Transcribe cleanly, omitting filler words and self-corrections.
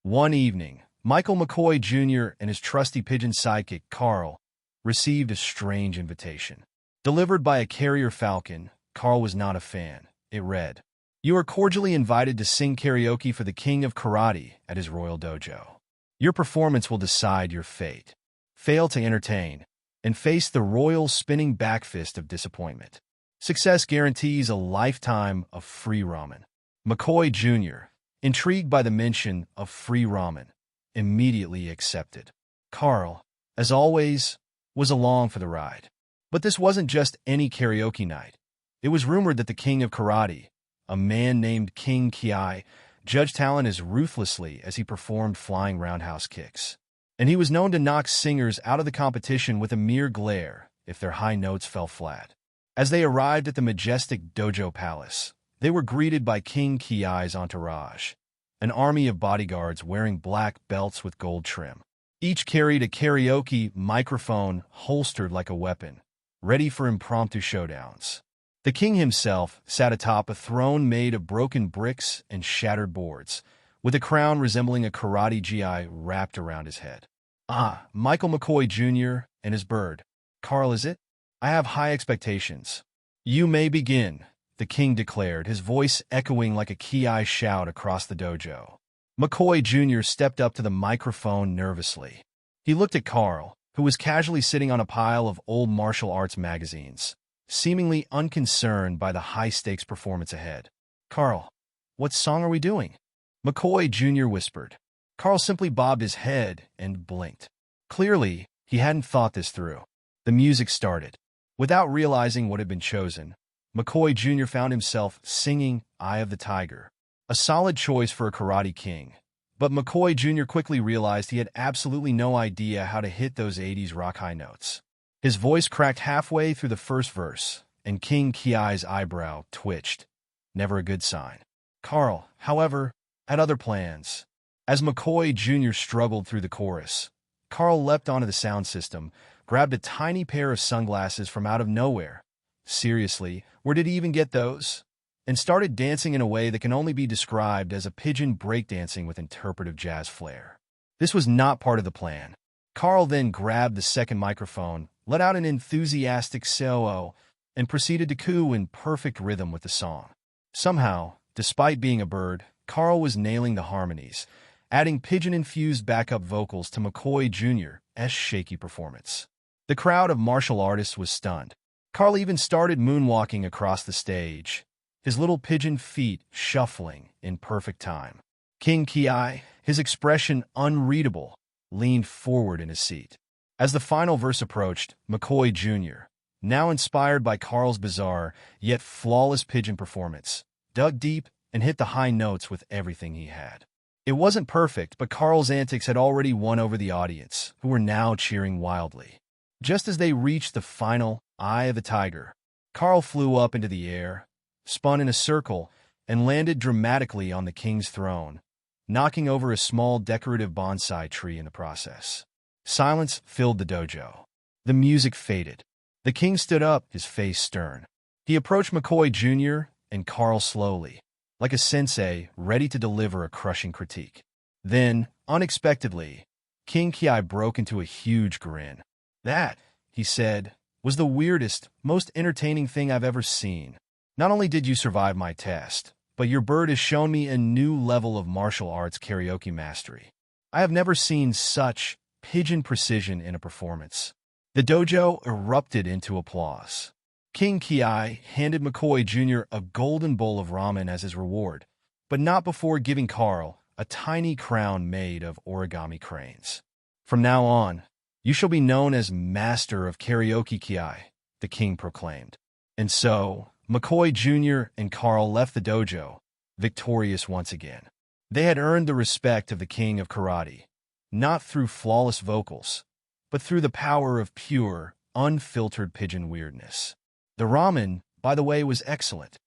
One evening, Michael McKoy Jr. and his trusty Pigeon sidekick, Carl, received a strange invitation. Delivered by a carrier falcon, Carl was not a fan. It read, "You are cordially invited to sing karaoke for the King of Karate at his royal dojo. Your performance will decide your fate. Fail to entertain, and face the royal spinning backfist of disappointment. Success guarantees a lifetime of free ramen." McKoy Jr., intrigued by the mention of free ramen, immediately accepted. Carl, as always, was along for the ride. But this wasn't just any karaoke night. It was rumored that the King of Karate, a man named King Ki, judged talent as ruthlessly as he performed flying roundhouse kicks. And he was known to knock singers out of the competition with a mere glare if their high notes fell flat. As they arrived at the majestic dojo palace, they were greeted by King Ki's entourage, an army of bodyguards wearing black belts with gold trim. Each carried a karaoke microphone holstered like a weapon, ready for impromptu showdowns. The king himself sat atop a throne made of broken bricks and shattered boards, with a crown resembling a karate gi wrapped around his head. "Ah, Michael McKoy Jr. and his bird. Carl, is it? I have high expectations." "You may begin," the king declared, his voice echoing like a ki shout across the dojo. McKoy Jr. stepped up to the microphone nervously. He looked at Carl, who was casually sitting on a pile of old martial arts magazines, seemingly unconcerned by the high-stakes performance ahead. "Carl, what song are we doing?" McKoy Jr. whispered. Carl simply bobbed his head and blinked. Clearly, he hadn't thought this through. The music started. Without realizing what had been chosen, McKoy Jr. found himself singing Eye of the Tiger, a solid choice for a karate king. But McKoy Jr. quickly realized he had absolutely no idea how to hit those 80s rock high notes. His voice cracked halfway through the first verse, and King Ki's eyebrow twitched. Never a good sign. Carl, however, had other plans. As McKoy Jr. struggled through the chorus, Carl leapt onto the sound system, grabbed a tiny pair of sunglasses from out of nowhere. Seriously, where did he even get those? And started dancing in a way that can only be described as a pigeon breakdancing with interpretive jazz flair. This was not part of the plan. Carl then grabbed the second microphone, let out an enthusiastic solo, and proceeded to coo in perfect rhythm with the song. Somehow, despite being a bird, Carl was nailing the harmonies, adding pigeon-infused backup vocals to McKoy Jr.'s shaky performance. The crowd of martial artists was stunned. Carl even started moonwalking across the stage, his little pigeon feet shuffling in perfect time. King Ki, his expression unreadable, leaned forward in his seat. As the final verse approached, McKoy Jr., now inspired by Carl's bizarre yet flawless pigeon performance, dug deep and hit the high notes with everything he had. It wasn't perfect, but Carl's antics had already won over the audience, who were now cheering wildly. Just as they reached the final Eye of the Tiger, Carl flew up into the air, spun in a circle, and landed dramatically on the king's throne, knocking over a small decorative bonsai tree in the process. Silence filled the dojo. The music faded. The king stood up, his face stern. He approached McKoy Jr. and Carl slowly, like a sensei ready to deliver a crushing critique. Then, unexpectedly, King Ki broke into a huge grin. "That," he said, "was the weirdest, most entertaining thing I've ever seen. Not only did you survive my test, but your bird has shown me a new level of martial arts karaoke mastery. I have never seen such pigeon precision in a performance." The dojo erupted into applause. King Ki handed McKoy Jr. a golden bowl of ramen as his reward, but not before giving Carl a tiny crown made of origami cranes. "From now on, you shall be known as Master of Karaoke Ki," the king proclaimed. And so, McKoy Jr. and Carl left the dojo, victorious once again. They had earned the respect of the King of Karate, not through flawless vocals, but through the power of pure, unfiltered pigeon weirdness. The ramen, by the way, was excellent.